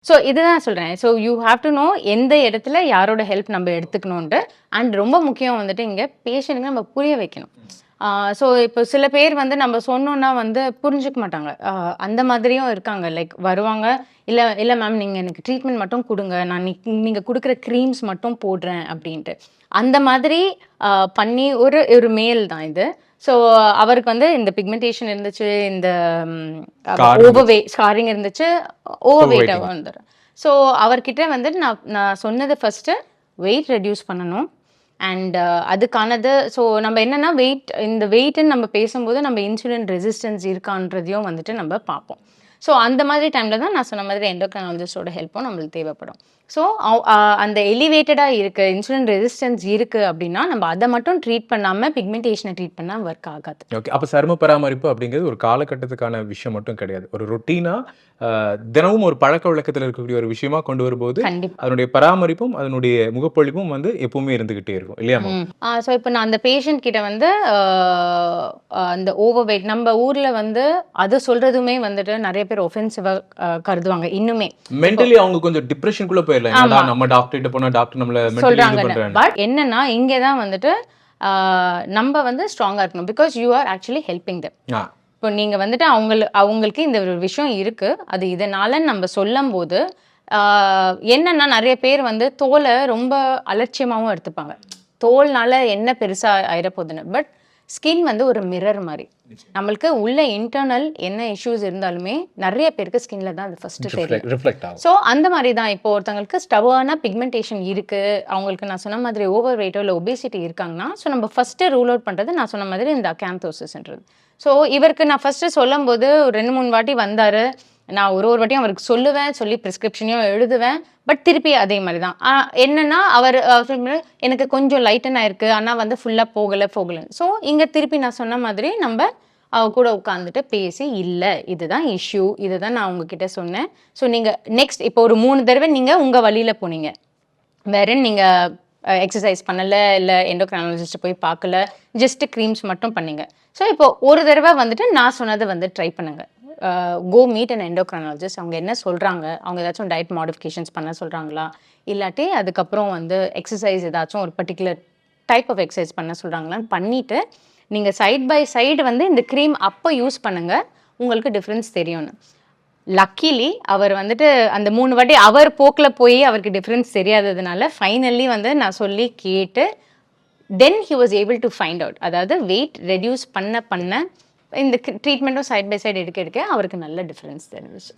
So இதுதான் சொல்றேன். So you have to know எந்த இடத்துல யாரோட ஹெல்ப் நம்ம எடுத்துக்கணுன்ட்டு. அண்ட் ரொம்ப முக்கியம் வந்துட்டு இங்க பேஷண்ட்க்கு நம்ம புரிய வைக்கணும். ஸோ இப்போ சில பேர் வந்து நம்ம சொன்னோம்னா வந்து புரிஞ்சுக்க மாட்டாங்க. அந்த மாதிரியும் இருக்காங்க. லைக் வருவாங்க, "இல்ல இல்ல மேம் நீங்க எனக்கு ட்ரீட்மெண்ட் மட்டும் குடுங்க. நான் நீங்க குடுக்குற கிரீம்ஸ் மட்டும் போடுறேன்" அப்படின்ட்டு. அந்த மாதிரி பண்ணி ஒரு ஒரு மேல் தான் இது. ஸோ அவருக்கு வந்து இந்த பிக்மெண்டேஷன் இருந்துச்சு, இந்த ஸ்காரிங் இருந்துச்சு, ஓவர் வெயிட்டா வந்துரும். ஸோ அவர்கிட்ட வந்து நான் சொன்னது ஃபர்ஸ்ட்டு வெயிட் ரெடியூஸ் பண்ணணும். அண்ட் அதுக்கானது ஸோ நம்ம என்னன்னா இந்த வெயிட்டுன்னு நம்ம பேசும்போது நம்ம இன்சுலின் ரெசிஸ்டன்ஸ் இருக்கான்றதையும் வந்துட்டு நம்ம பார்ப்போம். ஸோ அந்த மாதிரி டைமில் தான் நான் சொன்ன மாதிரி எண்டோக்ரைனாலஜிஸ்டோட ஹெல்ப்பும் நம்மளுக்கு தேவைப்படும். ஸோ அந்த எலிவேட்டடாக இருக்குது, இன்சுலின் ரெசிஸ்டன்ஸ் இருக்குது அப்படின்னா நம்ம அதை மட்டும் ட்ரீட் பண்ணாமல் பிக்மெண்டேஷனை ட்ரீட் பண்ணால் ஒர்க் ஆகாது. ஓகே, அப்போ சரும பராமரிப்பு அப்படிங்கிறது ஒரு காலகட்டத்துக்கான விஷயம் மட்டும் கிடையாது. ஒரு ரொட்டீனாக தினமும் ஒரு பழக்க வழக்கத்தில் இருக்கக்கூடிய ஒரு விஷயமா கொண்டு வரும்போது அதனுடைய பராமரிப்பும் அதனுடைய முகப்பொழிப்பும் வந்து எப்பவுமே இருந்துகிட்டே இருக்கும் இல்லையா? ஸோ இப்போ நான் அந்த பேஷண்ட் கிட்ட வந்து அந்த ஓவர் வெயிட் நம்ம ஊரில் வந்து அது சொல்றதுமே வந்துட்டு நிறைய பேர் ஒஃபென்சிவாக கருதுவாங்க. இன்னுமே மென்டலி அவங்க கொஞ்சம் டிப்ரெஷனுக்குள்ள போயிடலாம். நம்ம டாக்டர் கிட்ட போனா டாக்டர் நம்மள சொல்றாங்க. பட் என்னன்னா இங்கே தான் வந்துட்டு நம்ம வந்து ஸ்ட்ராங்கா இருக்கணும். Because you are actually helping தம். இப்போ நீங்க வந்துட்டு அவங்களுக்கு இந்த ஒரு விஷயம் இருக்கு, அது இதனால நம்ம சொல்லும் போது என்னன்னா நிறைய பேர் வந்து தோலை ரொம்ப அலட்சியமாகவும் எடுத்துப்பாங்க. தோல்னால என்ன பெருசா ஆயிடப்போகுதுன்னு. பட் ஸ்கின் வந்து ஒரு மிரர் மாதிரி. நம்மளுக்கு உள்ள இன்டர்னல் என்ன இஷ்யூஸ் இருந்தாலுமே நிறைய பேருக்கு ஸ்கின்ல தான் அது ஃபர்ஸ்ட் தெரியும். ஸோ அந்த மாதிரி தான் இப்போ ஒருத்தவங்களுக்கு ஸ்டவான பிக்மெண்டேஷன் இருக்கு, அவங்களுக்கு நான் சொன்ன மாதிரி ஓவர் வெயிட்டோ இல்லை ஒபேசிட்டி இருக்காங்கன்னா, ஸோ நம்ம ஃபர்ஸ்ட் ரூல் அவுட் பண்றது நான் சொன்ன மாதிரி இந்த அகாந்தோசிஸ்ன்றது. ஸோ இவருக்கு நான் ஃபர்ஸ்ட் சொல்லும் போது 2-3 வாட்டி வந்தாரு. நான் ஒரு வாட்டியும் அவருக்கு சொல்லுவேன், சொல்லி ப்ரிஸ்கிரிப்ஷனையும் எழுதுவேன். பட் திருப்பி அதே மாதிரி தான். என்னன்னா அவர் எனக்கு கொஞ்சம் லைட்டன் ஆயிருக்கு, ஆனால் வந்து ஃபுல்லாக போகலை. ஸோ இங்கே திருப்பி நான் சொன்ன மாதிரி நம்ம அவ கூட உட்காந்துட்டு பேசி, இல்லை இதுதான் இஷ்யூ, இதுதான் நான் உங்ககிட்ட சொன்னேன். ஸோ நீங்கள் நெக்ஸ்ட் இப்போ ஒரு 3 தடவை நீங்கள் உங்கள் வழியில் போனீங்க, வேற நீங்கள் எக்ஸசைஸ் பண்ணலை, இல்லை எண்டோக்ரைனாலஜிஸ்ட் போய் பார்க்கல, ஜஸ்ட் க்ரீம்ஸ் மட்டும் பண்ணீங்க. ஸோ இப்போ ஒரு தடவை வந்துட்டு நான் சொன்னதை வந்து ட்ரை பண்ணுங்க. Go meet and endocrinologist. அவங்க என்ன சொல்கிறாங்க, அவங்க ஏதாச்சும் டயட் மாடிஃபிகேஷன்ஸ் பண்ண சொல்கிறாங்களா, இல்லாட்டி அதுக்கப்புறம் வந்து எக்ஸசைஸ் ஏதாச்சும் ஒரு பர்டிகுலர் டைப் ஆஃப் எக்ஸசைஸ் பண்ண சொல்கிறாங்களான்னு பண்ணிவிட்டு நீங்கள் சைட் பை சைடு வந்து இந்த க்ரீம் அப்போ யூஸ் பண்ணுங்கள், உங்களுக்கு டிஃப்ரென்ஸ் தெரியும்னு. லக்கிலி அவர் வந்துட்டு அந்த 3 வாட்டி அவர் போக்கில் போய் அவருக்கு டிஃப்ரென்ஸ் தெரியாததுனால ஃபைனலி வந்து நான் சொல்லி கேட்டு then he was able to find out. அதாவது வெயிட் ரெடியூஸ் பண்ண இந்த ட்ரீட்மெண்ட்டும் சைட் பை சைடு எடுக்க அவருக்கு நல்ல டிஃப்ரென்ஸ் தெரிஞ்சிச்சு.